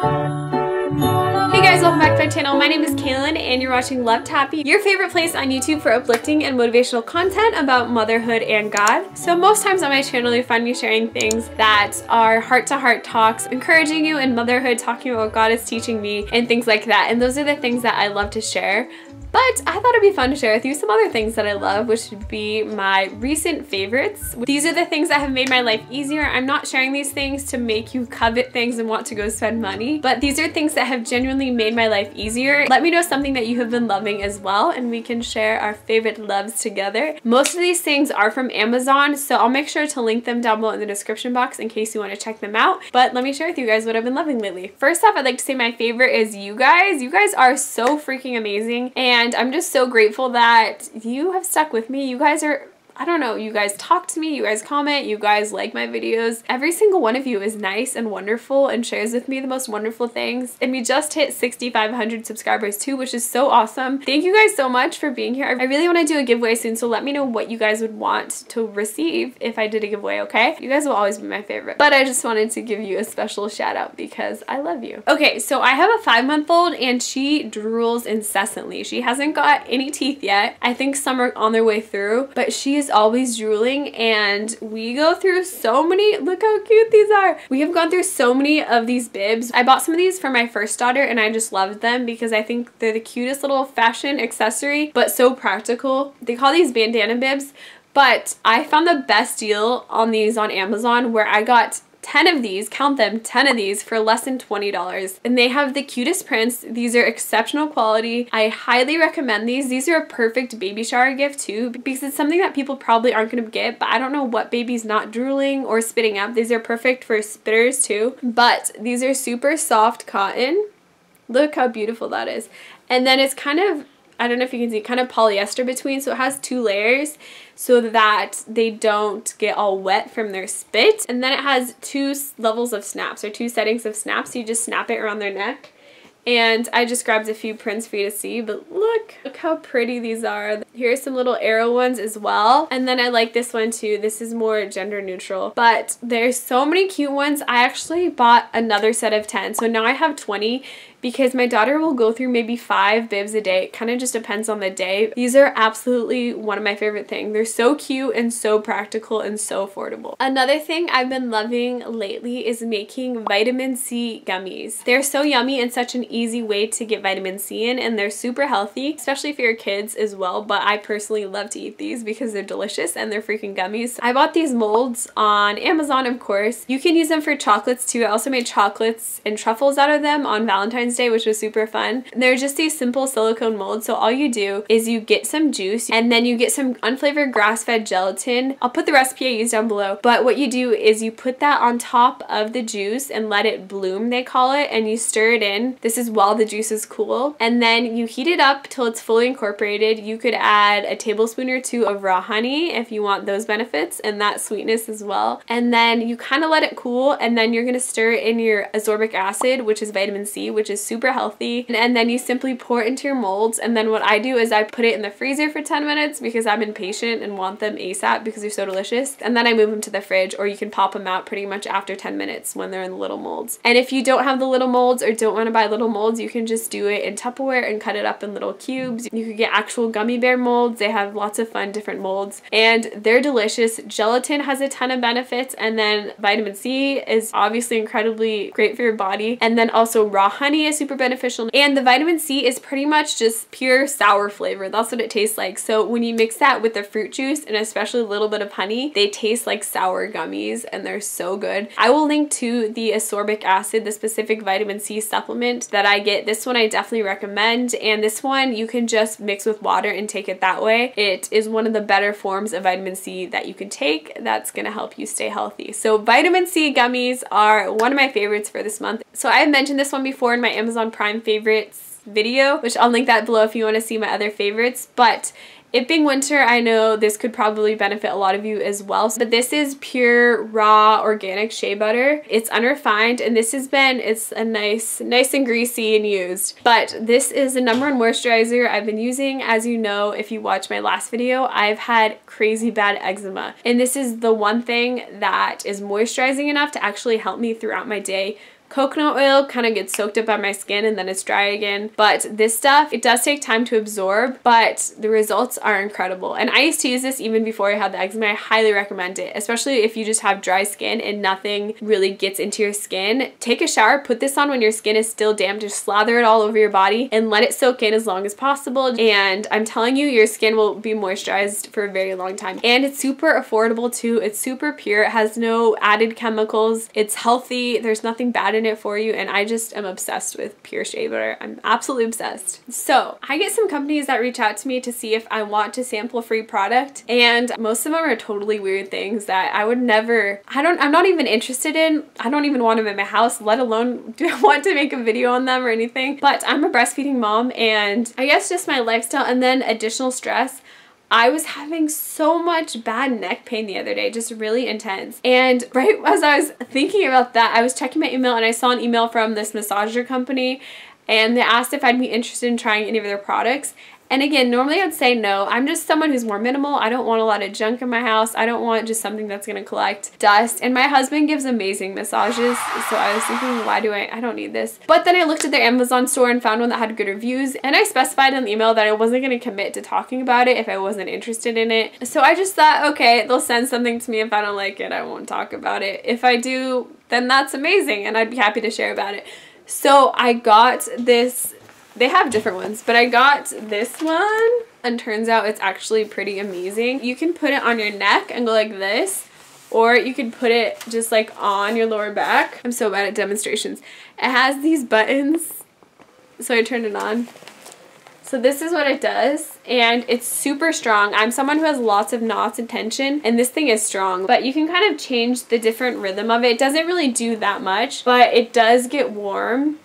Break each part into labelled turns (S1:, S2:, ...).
S1: Hey guys, welcome back to my channel. My name is Kaylin and you're watching Lovedhappy, your favorite place on YouTube for uplifting and motivational content about motherhood and God. So most times on my channel you find me sharing things that are heart-to-heart talks, encouraging you in motherhood, talking about what God is teaching me and things like that. And those are the things that I love to share. But I thought it'd be fun to share with you some other things that I love, which would be my recent favorites. These are the things that have made my life easier. I'm not sharing these things to make you covet things and want to go spend money, but these are things that have genuinely made my life easier. Let me know something that you have been loving as well, and we can share our favorite loves together. Most of these things are from Amazon, so I'll make sure to link them down below in the description box in case you want to check them out. But let me share with you guys what I've been loving lately. First off, I'd like to say my favorite is you guys. You guys are so freaking amazing, and I'm just so grateful that you have stuck with me. You guys are, I don't know, you guys talk to me, you guys comment, you guys like my videos. Every single one of you is nice and wonderful and shares with me the most wonderful things. And we just hit 6,500 subscribers too, which is so awesome. Thank you guys so much for being here. I really want to do a giveaway soon, so let me know what you guys would want to receive if I did a giveaway, okay? You guys will always be my favorite. But I just wanted to give you a special shout out because I love you. Okay, so I have a 5-month-old and she drools incessantly. She hasn't got any teeth yet. I think some are on their way through, but she is always drooling, and we go through so many, look how cute these are. We have gone through so many of these bibs. I bought some of these for my first daughter and I just loved them because I think they're the cutest little fashion accessory, but so practical. They call these bandana bibs, but I found the best deal on these on Amazon where I got 10 of these, count them, 10 of these for less than $20. And they have the cutest prints. These are exceptional quality. I highly recommend these. These are a perfect baby shower gift too, because it's something that people probably aren't going to get, but I don't know what baby's not drooling or spitting up. These are perfect for spitters too. But these are super soft cotton. Look how beautiful that is. And then it's kind of, I don't know if you can see, kind of polyester between, so it has 2 layers so that they don't get all wet from their spit. And then it has 2 levels of snaps, or 2 settings of snaps, so you just snap it around their neck. And I just grabbed a few prints for you to see, but look how pretty these are. Here's some little arrow ones as well. And then I like this one too. This is more gender neutral, but there's so many cute ones. I actually bought another set of 10, so now I have 20 because my daughter will go through maybe 5 bibs a day. It kind of just depends on the day. These are absolutely one of my favorite things. They're so cute and so practical and so affordable. Another thing I've been loving lately is making vitamin C gummies. They're so yummy and such an easy way to get vitamin C in, and they're super healthy, especially for your kids as well, but I personally love to eat these because they're delicious and they're freaking gummies. I bought these molds on Amazon, of course. You can use them for chocolates too. I also made chocolates and truffles out of them on Valentine's Day, which was super fun. They're just these simple silicone molds, so all you do is you get some juice and then you get some unflavored grass-fed gelatin. I'll put the recipe I used down below, but what you do is you put that on top of the juice and let it bloom, they call it, and you stir it in. This is while the juice is cool, and then you heat it up till it's fully incorporated. You could add a tablespoon or 2 of raw honey if you want those benefits and that sweetness as well, and then you kind of let it cool, and then you're gonna stir in your ascorbic acid, which is vitamin C, which is super healthy, and then you simply pour it into your molds. And then what I do is I put it in the freezer for 10 minutes because I'm impatient and want them ASAP because they're so delicious, and then I move them to the fridge, or you can pop them out pretty much after 10 minutes when they're in the little molds. And if you don't have the little molds or don't want to buy little molds, you can just do it in Tupperware and cut it up in little cubes. You could get actual gummy bear molds. They have lots of fun different molds and they're delicious. Gelatin has a ton of benefits, and then vitamin C is obviously incredibly great for your body, and then also raw honey is super beneficial, and the vitamin C is pretty much just pure sour flavor. That's what it tastes like. So when you mix that with the fruit juice and especially a little bit of honey, they taste like sour gummies and they're so good. I will link to the ascorbic acid, the specific vitamin C supplement that I get. This one I definitely recommend, and this one you can just mix with water and take it that way. It is one of the better forms of vitamin C that you can take that's gonna help you stay healthy. So vitamin C gummies are one of my favorites for this month. So I have mentioned this one before in my Amazon Prime favorites video, which I'll link that below if you want to see my other favorites. But it being winter, I know this could probably benefit a lot of you as well. But this is pure raw organic shea butter. It's unrefined, and this has been, it's a nice and greasy and used. But this is the #1 moisturizer I've been using. As you know, if you watched my last video, I've had crazy bad eczema. And this is the one thing that is moisturizing enough to actually help me throughout my day Coconut oil kind of gets soaked up by my skin and then it's dry again. But this stuff, it does take time to absorb, but the results are incredible. And I used to use this even before I had the eczema. I highly recommend it, especially if you just have dry skin and nothing really gets into your skin. Take a shower, put this on when your skin is still damp, just slather it all over your body and let it soak in as long as possible. And I'm telling you, your skin will be moisturized for a very long time. And it's super affordable too. It's super pure. It has no added chemicals. It's healthy. There's nothing bad in it for you. And I just am obsessed with pure shea butter. I'm absolutely obsessed. So I get some companies that reach out to me to see if I want to sample free product. And most of them are totally weird things that I would never, I'm not even interested in. I don't even want them in my house, let alone do I want to make a video on them or anything. But I'm a breastfeeding mom, and I guess just my lifestyle and then additional stress. I was having so much bad neck pain the other day, just really intense. And right as I was thinking about that, I was checking my email and I saw an email from this massager company, and they asked if I'd be interested in trying any of their products. And again, normally I'd say no. I'm just someone who's more minimal. I don't want a lot of junk in my house. I don't want just something that's going to collect dust. And my husband gives amazing massages. So I was thinking, why do I don't need this. But then I looked at their Amazon store and found one that had good reviews. And I specified in the email that I wasn't going to commit to talking about it if I wasn't interested in it. So I just thought, okay, they'll send something to me. If I don't like it, I won't talk about it. If I do, then that's amazing. And I'd be happy to share about it. So I got this. They have different ones, but I got this one, and turns out it's actually pretty amazing. You can put it on your neck and go like this, or you could put it just like on your lower back. I'm so bad at demonstrations. It has these buttons, so I turned it on. So this is what it does, and it's super strong. I'm someone who has lots of knots and tension, and this thing is strong, but you can kind of change the different rhythm of it. It doesn't really do that much, but it does get warm.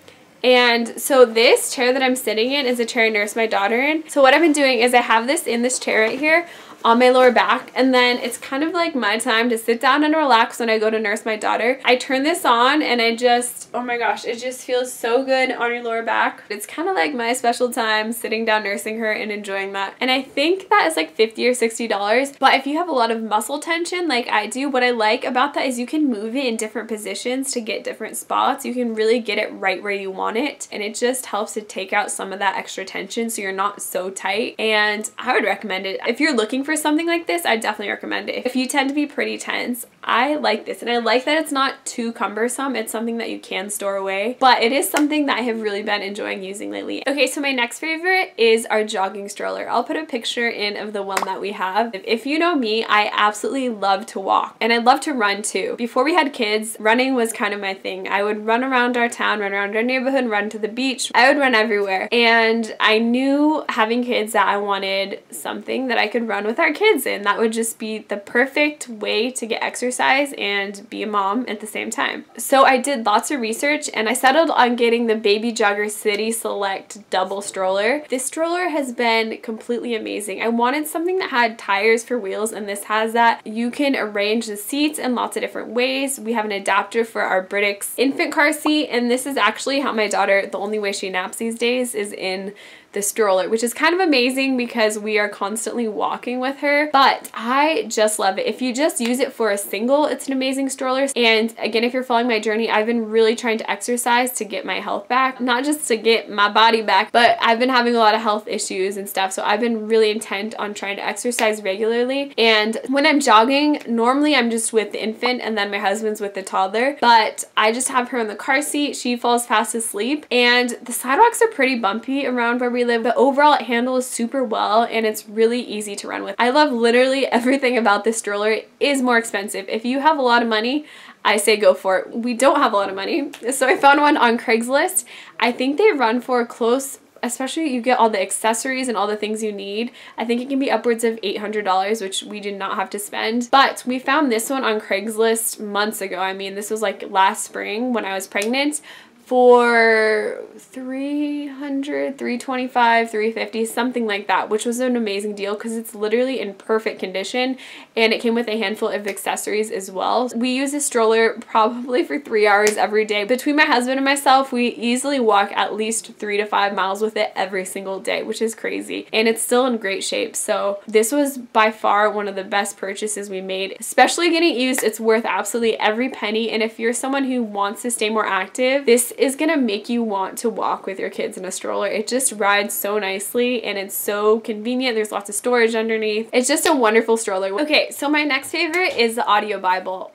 S1: And so this chair that I'm sitting in is a chair I nurse my daughter in. So what I've been doing is I have this in this chair right here on my lower back, and then it's kind of like my time to sit down and relax when I go to nurse my daughter. I turn this on and I just, oh my gosh, it just feels so good on your lower back. It's kind of like my special time sitting down nursing her and enjoying that. And I think that is like $50 or $60. But if you have a lot of muscle tension like I do, what I like about that is you can move it in different positions to get different spots. You can really get it right where you want it, and it just helps to take out some of that extra tension so you're not so tight. And I would recommend it. If you're looking for something like this, I definitely recommend it. If you tend to be pretty tense, I like this, and I like that it's not too cumbersome. It's something that you can store away, but it is something that I have really been enjoying using lately. Okay, so my next favorite is our jogging stroller. I'll put a picture in of the one that we have. If you know me, I absolutely love to walk, and I love to run too. Before we had kids, running was kind of my thing. I would run around our town, run around our neighborhood, run to the beach. I would run everywhere, and I knew having kids that I wanted something that I could run with our kids in. That would just be the perfect way to get exercise and be a mom at the same time. So I did lots of research, and I settled on getting the Baby Jogger City Select double stroller. This stroller has been completely amazing. I wanted something that had tires for wheels, and this has that. You can arrange the seats in lots of different ways. We have an adapter for our Britax infant car seat, and this is actually how my daughter, the only way she naps these days is in the stroller, which is kind of amazing because we are constantly walking with her. But I just love it. If you just use it for a single, it's an amazing stroller. And again, if you're following my journey, I've been really trying to exercise to get my health back, not just to get my body back, but I've been having a lot of health issues and stuff. So I've been really intent on trying to exercise regularly. And when I'm jogging, normally I'm just with the infant and then my husband's with the toddler, but I just have her in the car seat. She falls fast asleep, and the sidewalks are pretty bumpy around where we live, but overall it handles super well and it's really easy to run with. I love literally everything about this stroller. It is more expensive. If you have a lot of money, I say go for it. We don't have a lot of money, so I found one on Craigslist. I think they run for close, especially you get all the accessories and all the things you need. I think it can be upwards of $800, which we did not have to spend. But we found this one on Craigslist months ago. I mean, this was like last spring when I was pregnant, for $300, $325, $350, something like that, which was an amazing deal because it's literally in perfect condition, and it came with a handful of accessories as well. We use this stroller probably for 3 hours every day. Between my husband and myself, we easily walk at least 3 to 5 miles with it every single day, which is crazy, and it's still in great shape. So this was by far one of the best purchases we made, especially getting used. It's worth absolutely every penny, and if you're someone who wants to stay more active, this is gonna make you want to walk with your kids in a stroller. It just rides so nicely and it's so convenient. There's lots of storage underneath. It's just a wonderful stroller. Okay, so my next favorite is the audio Bible.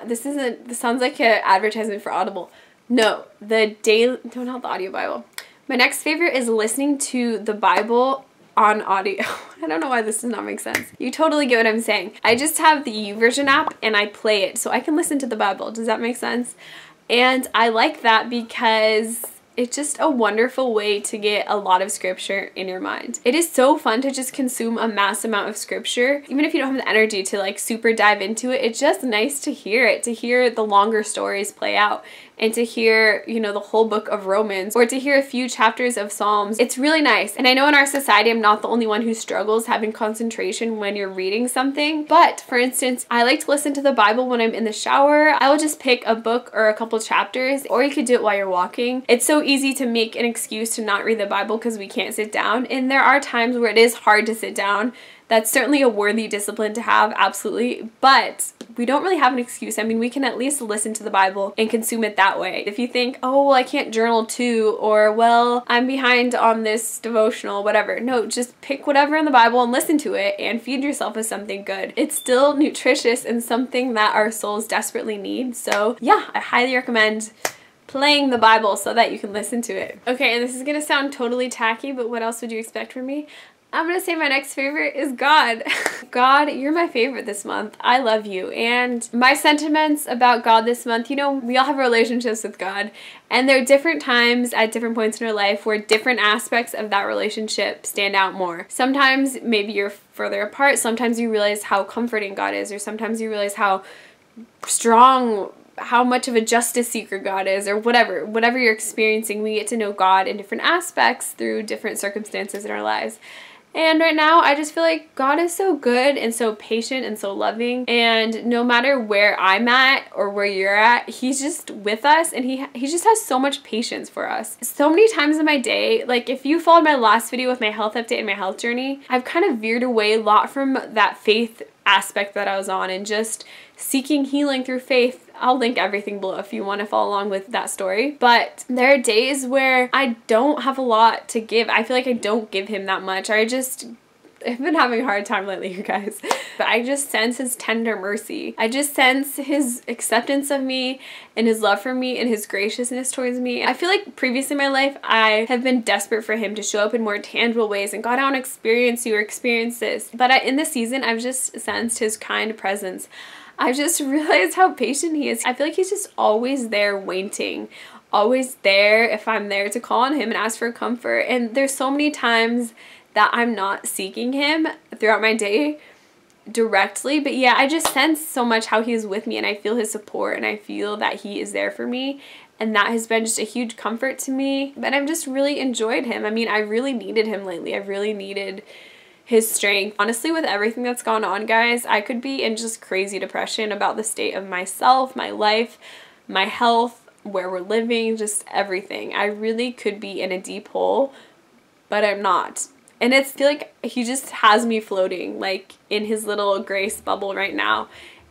S1: This sounds like an advertisement for Audible. No, not the audio Bible. My next favorite is listening to the Bible on audio. I don't know why this does not make sense. You totally get what I'm saying. I just have the YouVersion app and I play it so I can listen to the Bible. Does that make sense? And I like that because it's just a wonderful way to get a lot of scripture in your mind. It is so fun to just consume a mass amount of scripture. Even if you don't have the energy to like super dive into it, it's just nice to hear the longer stories play out, and to hear, you know, the whole book of Romans, or to hear a few chapters of Psalms. It's really nice. And I know in our society, I'm not the only one who struggles having concentration when you're reading something. But for instance, I like to listen to the Bible when I'm in the shower. I will just pick a book or a couple chapters, or you could do it while you're walking. It's so easy to make an excuse to not read the Bible because we can't sit down. And there are times where it is hard to sit down. That's certainly a worthy discipline to have, absolutely, but we don't really have an excuse. I mean, we can at least listen to the Bible and consume it that way. If you think, oh, well, I can't journal too, or, well, I'm behind on this devotional, whatever. No, just pick whatever in the Bible and listen to it and feed yourself with something good. It's still nutritious and something that our souls desperately need. So yeah, I highly recommend playing the Bible so that you can listen to it. Okay, and this is gonna sound totally tacky, but what else would you expect from me? I'm gonna say my next favorite is God. God, you're my favorite this month. I love you. And my sentiments about God this month, you know, we all have relationships with God, and there are different times at different points in our life where different aspects of that relationship stand out more. Sometimes maybe you're further apart. Sometimes you realize how comforting God is, or sometimes you realize how strong, how much of a justice seeker God is, or whatever you're experiencing. We get to know God in different aspects through different circumstances in our lives. And right now, I just feel like God is so good and so patient and so loving. And no matter where I'm at or where you're at, He's just with us, and He just has so much patience for us. So many times in my day, like if you followed my last video with my health update and my health journey, I've kind of veered away a lot from that faith aspect that I was on and just seeking healing through faith. I'll link everything below if you want to follow along with that story. But there are days where I don't have a lot to give. I feel like I don't give Him that much. I've been having a hard time lately, you guys. But I just sense His tender mercy. I just sense His acceptance of me and His love for me and His graciousness towards me. I feel like previously in my life, I have been desperate for Him to show up in more tangible ways. And God, I want to experience you or experience this. But in this season, I've just sensed His kind presence. I've just realized how patient He is. I feel like He's just always there waiting. Always there if I'm there to call on Him and ask for comfort. And there's so many times that I'm not seeking Him throughout my day directly, but yeah, I just sense so much how He is with me, and I feel His support, and I feel that He is there for me, and that has been just a huge comfort to me. But I've just really enjoyed Him. I mean, I really needed Him lately. I really needed His strength. Honestly, with everything that's gone on, guys, I could be in just crazy depression about the state of myself, my life, my health, where we're living, just everything. I really could be in a deep hole, but I'm not. And I feel like He just has me floating like in His little grace bubble right now.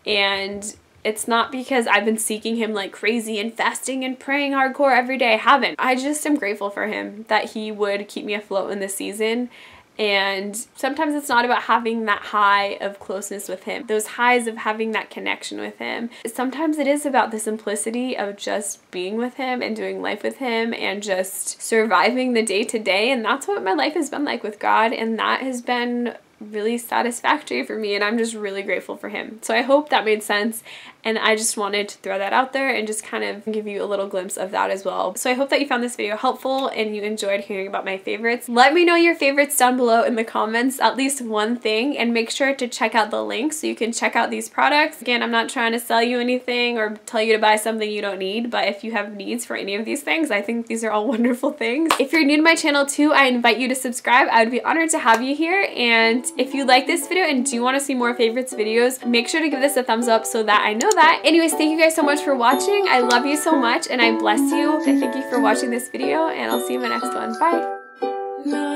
S1: And it's not because I've been seeking Him like crazy and fasting and praying hardcore every day. I haven't. I just am grateful for Him that He would keep me afloat in this season. And sometimes it's not about having that high of closeness with Him, those highs of having that connection with Him. Sometimes it is about the simplicity of just being with Him and doing life with Him and just surviving the day to day. And that's what my life has been like with God. And that has been really satisfactory for me, and I'm just really grateful for him. So I hope that made sense, and I just wanted to throw that out there and just kind of give you a little glimpse of that as well. So I hope that you found this video helpful and you enjoyed hearing about my favorites. Let me know your favorites down below in the comments, at least one thing, and make sure to check out the link so you can check out these products. Again, I'm not trying to sell you anything or tell you to buy something you don't need, but if you have needs for any of these things, I think these are all wonderful things. If you're new to my channel too, I invite you to subscribe. I would be honored to have you here, and if you like this video and do want to see more favorites videos, make sure to give this a thumbs up so that I know that. Anyways, thank you guys so much for watching. I love you so much and I bless you. I thank you for watching this video, and I'll see you in my next one. Bye!